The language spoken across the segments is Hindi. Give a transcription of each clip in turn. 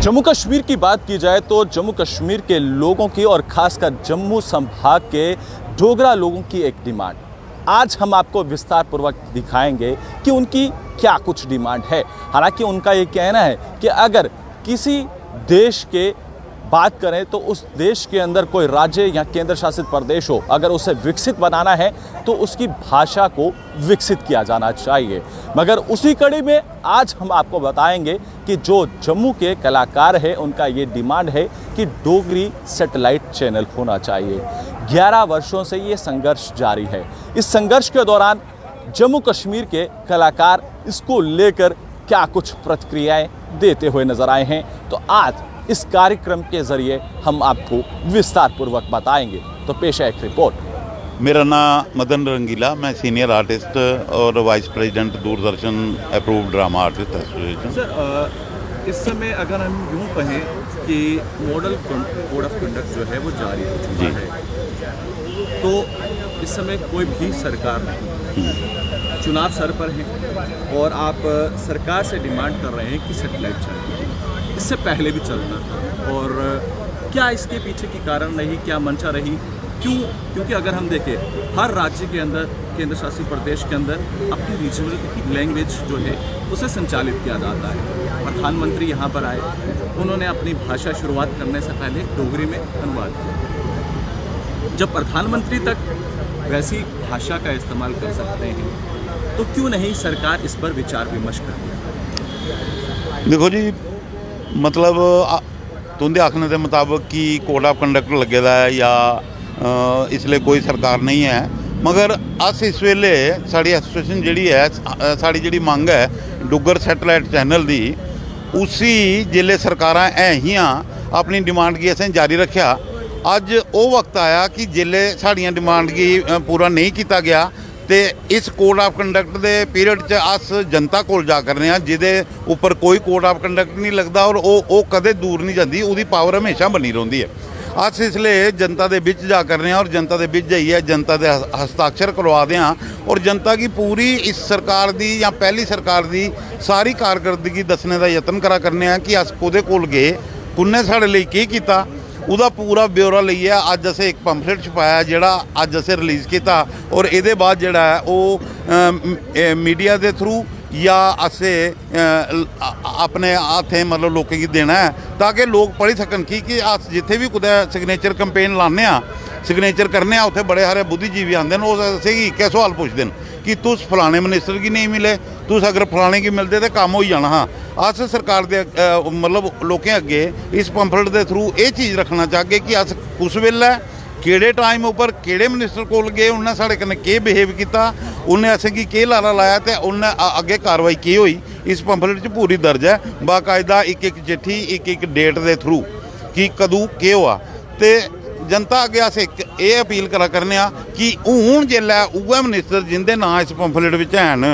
जम्मू कश्मीर की बात की जाए तो जम्मू कश्मीर के लोगों की और ख़ासकर जम्मू संभाग के डोगरा लोगों की एक डिमांड आज हम आपको विस्तार पूर्वक दिखाएंगे कि उनकी क्या कुछ डिमांड है। हालांकि उनका ये कहना है कि अगर किसी देश के बात करें तो उस देश के अंदर कोई राज्य या केंद्र शासित प्रदेश हो, अगर उसे विकसित बनाना है तो उसकी भाषा को विकसित किया जाना चाहिए। मगर उसी कड़ी में आज हम आपको बताएंगे कि जो जम्मू के कलाकार हैं उनका ये डिमांड है कि डोगरी सैटेलाइट चैनल होना चाहिए। 11 वर्षों से ये संघर्ष जारी है। इस संघर्ष के दौरान जम्मू कश्मीर के कलाकार इसको लेकर क्या कुछ प्रतिक्रियाएं देते हुए नजर आए हैं, तो आज इस कार्यक्रम के जरिए हम आपको विस्तार पूर्वक बताएंगे। तो पेश है एक रिपोर्ट। मेरा नाम मदन रंगीला, मैं सीनियर आर्टिस्ट और vice president Doordarshan approved drama artist association. Sir, इस समय अगर हम यूँ कहें कि मॉडल कोड ऑफ कंडक्ट जो है वो जारी हो चुका है, तो इस समय कोई भी सरकार नहीं, चुनाव सर पर है और आप सरकार से डिमांड कर रहे हैं कि सैटेलाइट चाहिए। इससे पहले भी चलता था और क्या इसके पीछे की कारण रही, क्या मंशा रही, क्यों? क्योंकि अगर हम देखें हर राज्य के अंदर, केंद्र शासित प्रदेश के अंदर अपनी रीजनल लैंग्वेज जो है उसे संचालित किया जाता है। प्रधानमंत्री यहाँ पर आए, उन्होंने अपनी भाषा शुरुआत करने से पहले डोगरी में अनुवाद किया। जब प्रधानमंत्री तक वैसी भाषा का इस्तेमाल कर सकते हैं तो क्यों नहीं सरकार इस पर विचार विमर्श करती है? देखो जी, मतलब तुंदे आखने के मुताबिक कि कोड ऑफ कंडक्ट लगे दा है या इसलिए कोई सरकार नहीं है, मगर अस इस वेले साड़ी एसोसिएशन जिहड़ी है, साड़ी जिहड़ी मंग है डुग्गर सैटेलाइट चैनल दी, उसी जिले सरकारां ऐहियां अपनी डिमांड की असें जारी रखा। अज वो वक्त आया कि जिले साड़ियां डिमांड की पूरा नहीं किया गया तो इस कोड ऑफ कंडक्ट के पीरियड च अस जनता कोल जा करने हैं जिहदे उपर कोई कोड ऑफ कंडक्ट नहीं लगता और वो कदे दूर नहीं जाती, उसकी पावर हमेशा बनी रही है। अस इसलिए जनता के बिच जा करने और जनता के बिच जाइए जनता के हस्ताक्षर करवा दें और जनता की पूरी इस सरकार की या पहली सरकार की सारी कारकर्दगी दसने का यत्न करा करने कि अस कोदे कोल गए, कुन्ने साढ़े लिए की किया, उसका पूरा ब्यौरा लईए अज असें एक पंफलेट छपाया जिहड़ा अज असें रिलीज़ किया और ये बाद जिहड़ा है वो मीडिया के थ्रू या असें अपने हत्थें मतलब लोगों की देना है ताकि लोग पढ़ी सकन कि अस जिथे भी कुदै सिग्नेचर कंपेन लाने सिग्नेचर करने उत्थे बड़े सारे बुद्धिजीवी आते हैं, वो असें इक्कै सवाल पुछते हैं कि तुस फलाने मिनिस्टर की नहीं मिले, तुस अगर फलाने की मिलते तो काम हो जाना। हाँ, अस सरकार दे मतलब लोकें अगे इस पंफलेट के थ्रू ये चीज़ रखना चाहगे कि अस कुछ वेल्ले किहड़े टाइम उपर किहड़े मिनिस्टर कोल गए, उन्हें साढ़े कन्नै केह् बिहेव किया, उन्हें असें गी केह् लारा लाया तो उन्हें अगे कार्रवाई की हुई। इस पंफलेट च पूरी दर्ज है, बाकायदा एक एक चिट्ठी एक एक डेट के थ्रू कि कदूं केह् होआ। तो जनता अगे अस एक ये अपील करा करने कि हूँ जिसलै उ'ऐ मिनिस्टर जिंदे नां इस पंफलेट विच हैन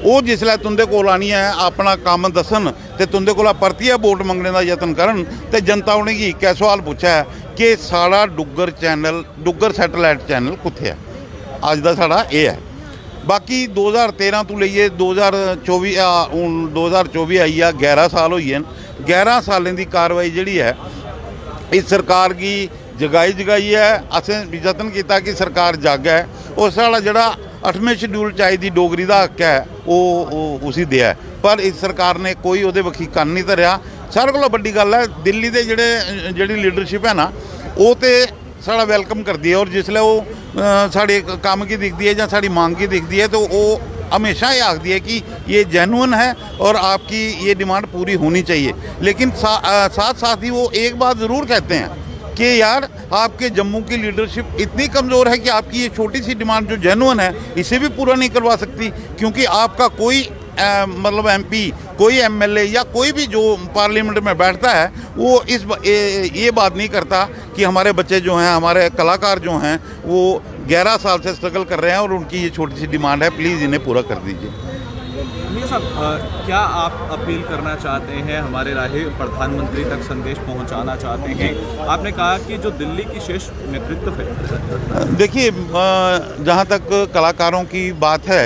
वो जिसलै तुंदे कोल आनियै अपना कम्म दस्सन ते तुंदे कोला परतियै वोट मंगने का यत्न करन ते जनता उ'नेंगी इक्कै सवाल पुच्छै कि साढ़ा Duggar channel Duggar satellite channel कुत्थे है। अज दा साढ़ा ये है। बाकी 2013 तो लेइयै 2024 हूँ 2024 आई आ, 11 साल होई गए। 11 सालें की कार्रवाई जिहड़ी है इस सरकार की जगाई है। असें यत्न किया कि सरकार जागै और साढ़ा जिहड़ा 8वें शेड्यूल च आई दी डोगरी का हक है वो उसी दिया है, पर इस सरकार ने कोई उहदे बक्खी कन्न नहीं धरिया। सारे कोला वड्डी गल है दिल्ली दे जिहड़ी लीडरशिप है ना वो तो साढ़ा वेलकम करती है और जिसलै वो साढ़े काम की दिखती है या साड़ी मांग की दिखती है तो वो हमेशा ये आखती है कि ये जेन्युइन है और आपकी ये डिमांड पूरी होनी चाहिए। लेकिन साथ साथ ही वो एक बात ज़रूर कहते हैं कि यार आपके जम्मू की लीडरशिप इतनी कमज़ोर है कि आपकी ये छोटी सी डिमांड जो जेन्युइन है इसे भी पूरा नहीं करवा सकती, क्योंकि आपका कोई मतलब एमपी कोई एमएलए या कोई भी जो पार्लियामेंट में बैठता है वो ये बात नहीं करता कि हमारे बच्चे जो हैं, हमारे कलाकार जो हैं वो 11 साल से स्ट्रगल कर रहे हैं और उनकी ये छोटी सी डिमांड है, प्लीज़ इन्हें पूरा कर दीजिए। साहब, क्या आप अपील करना चाहते हैं, हमारे राहे प्रधानमंत्री तक संदेश पहुंचाना चाहते हैं? आपने कहा कि जो दिल्ली की शीर्ष नेतृत्व है, देखिए जहाँ तक कलाकारों की बात है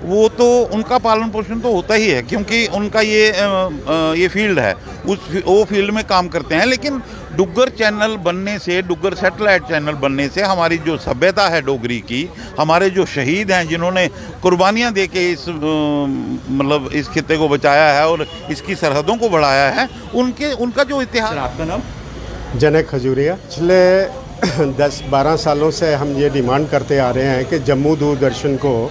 वो तो उनका पालन पोषण तो होता ही है, क्योंकि उनका ये फील्ड है, वो फील्ड में काम करते हैं। लेकिन डुग्गर चैनल बनने से, डुग्गर सैटेलाइट चैनल बनने से हमारी जो सभ्यता है डोगरी की, हमारे जो शहीद हैं जिन्होंने कुर्बानियाँ दे के मतलब इस खित्ते को बचाया है और इसकी सरहदों को बढ़ाया है, उनका जो इतिहास। सर आपका नाम? जनक खजूरिया। पिछले 10-12 सालों से हम ये डिमांड करते आ रहे हैं कि जम्मू दूरदर्शन को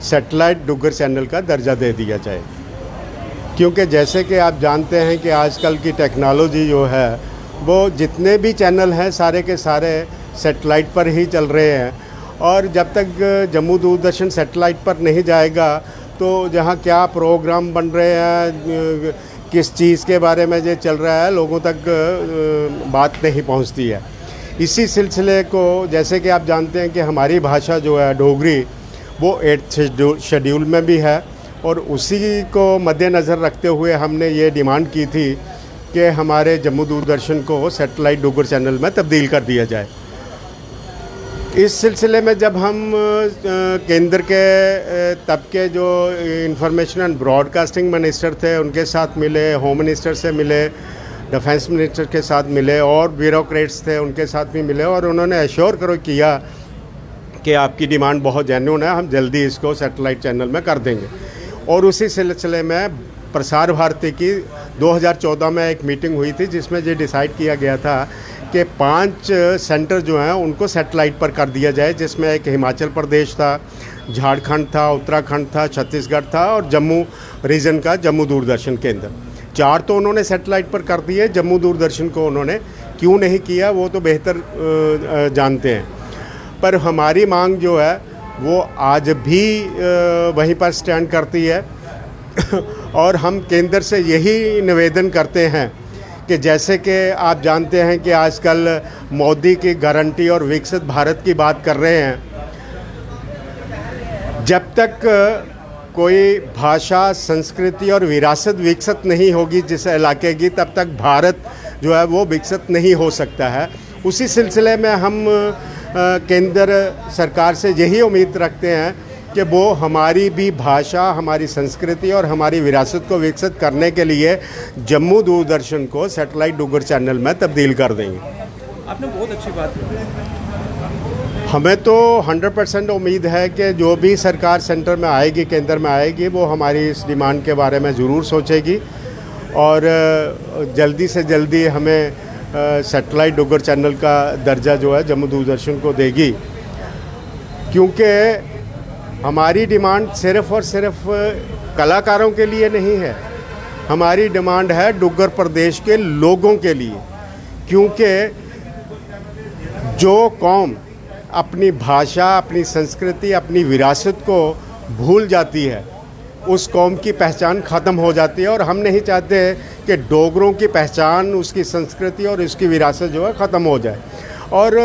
सैटेलाइट डुग्गर चैनल का दर्जा दे दिया जाए, क्योंकि जैसे कि आप जानते हैं कि आजकल की टेक्नोलॉजी जो है वो जितने भी चैनल हैं सारे के सारे सैटेलाइट पर ही चल रहे हैं, और जब तक जम्मू दूरदर्शन सैटेलाइट पर नहीं जाएगा तो जहाँ क्या प्रोग्राम बन रहे हैं, किस चीज़ के बारे में ये चल रहा है, लोगों तक बात नहीं पहुँचती है। इसी सिलसिले को, जैसे कि आप जानते हैं कि हमारी भाषा जो है डोगरी वो 8th शेड्यूल में भी है, और उसी को मद्देनज़र रखते हुए हमने ये डिमांड की थी कि हमारे जम्मू दूरदर्शन को सैटेलाइट डुग्गर चैनल में तब्दील कर दिया जाए। इस सिलसिले में जब हम केंद्र के तब के जो इंफॉर्मेशन एंड ब्रॉडकास्टिंग मिनिस्टर थे उनके साथ मिले, होम मिनिस्टर से मिले, डिफेंस मिनिस्टर के साथ मिले, और ब्यूरोक्रेट्स थे उनके साथ भी मिले, और उन्होंने एश्योर किया कि आपकी डिमांड बहुत जेन्युइन है, हम जल्दी इसको सैटेलाइट चैनल में कर देंगे। और उसी सिलसिले में प्रसार भारती की 2014 में एक मीटिंग हुई थी जिसमें ये डिसाइड किया गया था कि 5 सेंटर जो हैं उनको सैटेलाइट पर कर दिया जाए, जिसमें एक हिमाचल प्रदेश था, झारखंड था, उत्तराखंड था, छत्तीसगढ़ था, और जम्मू रीजन का जम्मू दूरदर्शन केंद्र। 4 तो उन्होंने सैटेलाइट पर कर दिए, जम्मू दूरदर्शन को उन्होंने क्यों नहीं किया वो तो बेहतर जानते हैं। पर हमारी मांग जो है वो आज भी वहीं पर स्टैंड करती है और हम केंद्र से यही निवेदन करते हैं कि जैसे कि आप जानते हैं कि आजकल मोदी की गारंटी और विकसित भारत की बात कर रहे हैं, जब तक कोई भाषा, संस्कृति और विरासत विकसित नहीं होगी जिस इलाके की, तब तक भारत जो है वो विकसित नहीं हो सकता है। उसी सिलसिले में हम केंद्र सरकार से यही उम्मीद रखते हैं कि वो हमारी भी भाषा, हमारी संस्कृति और हमारी विरासत को विकसित करने के लिए जम्मू दूरदर्शन को सैटेलाइट डुग्गर चैनल में तब्दील कर देंगे। आपने बहुत अच्छी बात की। हमें तो 100% उम्मीद है कि जो भी सरकार सेंटर में आएगी, केंद्र में आएगी, वो हमारी इस डिमांड के बारे में ज़रूर सोचेगी और जल्दी से जल्दी हमें सैटेलाइट डुग्गर चैनल का दर्जा जो है जम्मू दूरदर्शन को देगी, क्योंकि हमारी डिमांड सिर्फ़ और सिर्फ कलाकारों के लिए नहीं है, हमारी डिमांड है डुग्गर प्रदेश के लोगों के लिए। क्योंकि जो कौम अपनी भाषा, अपनी संस्कृति, अपनी विरासत को भूल जाती है, उस कौम की पहचान ख़त्म हो जाती है, और हम नहीं चाहते कि डोगरों की पहचान, उसकी संस्कृति और उसकी विरासत जो है ख़त्म हो जाए। और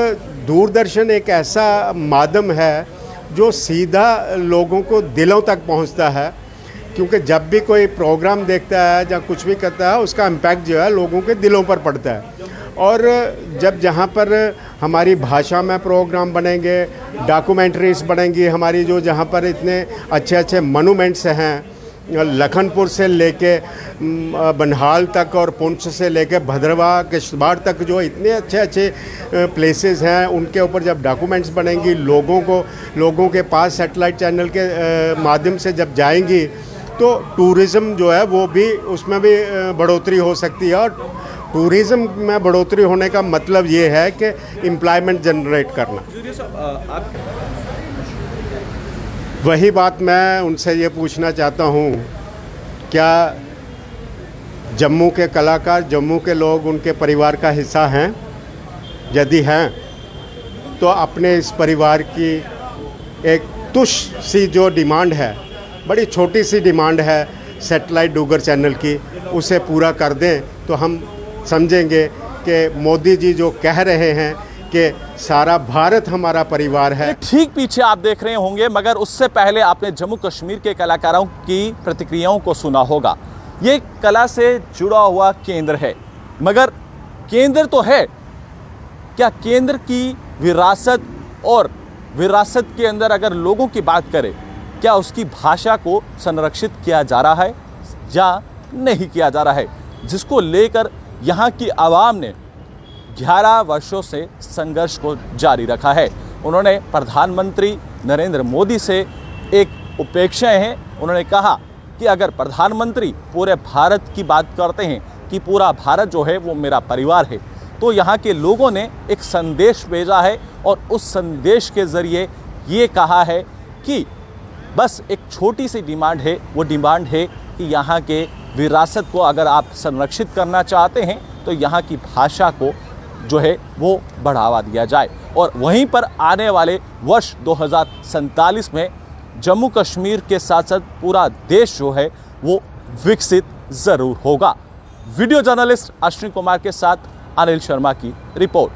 दूरदर्शन एक ऐसा माध्यम है जो सीधा लोगों को दिलों तक पहुंचता है, क्योंकि जब भी कोई प्रोग्राम देखता है या कुछ भी करता है, उसका इम्पैक्ट जो है लोगों के दिलों पर पड़ता है। और जब जहाँ पर हमारी भाषा में प्रोग्राम बनेंगे, डॉक्यूमेंट्रीज बनेंगी हमारी, जो जहाँ पर इतने अच्छे अच्छे मोनूमेंट्स हैं, लखनपुर से लेके बनहाल तक और पुंछ से लेके भद्रवाह, किश्तवाड़ तक जो इतने अच्छे अच्छे प्लेसेस हैं, उनके ऊपर जब डॉक्यूमेंट्स बनेंगी, लोगों के पास सैटेलाइट चैनल के माध्यम से जब जाएंगी, तो टूरिज़्म जो है वो भी, उसमें भी बढ़ोतरी हो सकती है। और टूरिज़्म में बढ़ोतरी होने का मतलब ये है कि एम्प्लॉयमेंट जनरेट करना। वही बात मैं उनसे ये पूछना चाहता हूँ, क्या जम्मू के कलाकार, जम्मू के लोग उनके परिवार का हिस्सा हैं? यदि हैं तो अपने इस परिवार की एक तुच्छ सी जो डिमांड है, बड़ी छोटी सी डिमांड है सैटेलाइट डुग्गर चैनल की, उसे पूरा कर दें तो हम समझेंगे कि मोदी जी जो कह रहे हैं कि सारा भारत हमारा परिवार है। ठीक पीछे आप देख रहे होंगे, मगर उससे पहले आपने जम्मू कश्मीर के कलाकारों की प्रतिक्रियाओं को सुना होगा। ये कला से जुड़ा हुआ केंद्र है, मगर केंद्र तो है, क्या केंद्र की विरासत और विरासत के अंदर अगर लोगों की बात करें क्या उसकी भाषा को संरक्षित किया जा रहा है या नहीं किया जा रहा है, जिसको लेकर यहाँ की आवाम ने 11 वर्षों से संघर्ष को जारी रखा है। उन्होंने प्रधानमंत्री नरेंद्र मोदी से एक अपेक्षाएं हैं। उन्होंने कहा कि अगर प्रधानमंत्री पूरे भारत की बात करते हैं कि पूरा भारत जो है वो मेरा परिवार है, तो यहाँ के लोगों ने एक संदेश भेजा है और उस संदेश के ज़रिए ये कहा है कि बस एक छोटी सी डिमांड है, वो डिमांड है कि यहाँ के विरासत को अगर आप संरक्षित करना चाहते हैं तो यहाँ की भाषा को जो है वो बढ़ावा दिया जाए और वहीं पर आने वाले वर्ष 2047 में जम्मू कश्मीर के साथ साथ पूरा देश जो है वो विकसित ज़रूर होगा। वीडियो जर्नलिस्ट अश्विनी कुमार के साथ अनिल शर्मा की रिपोर्ट।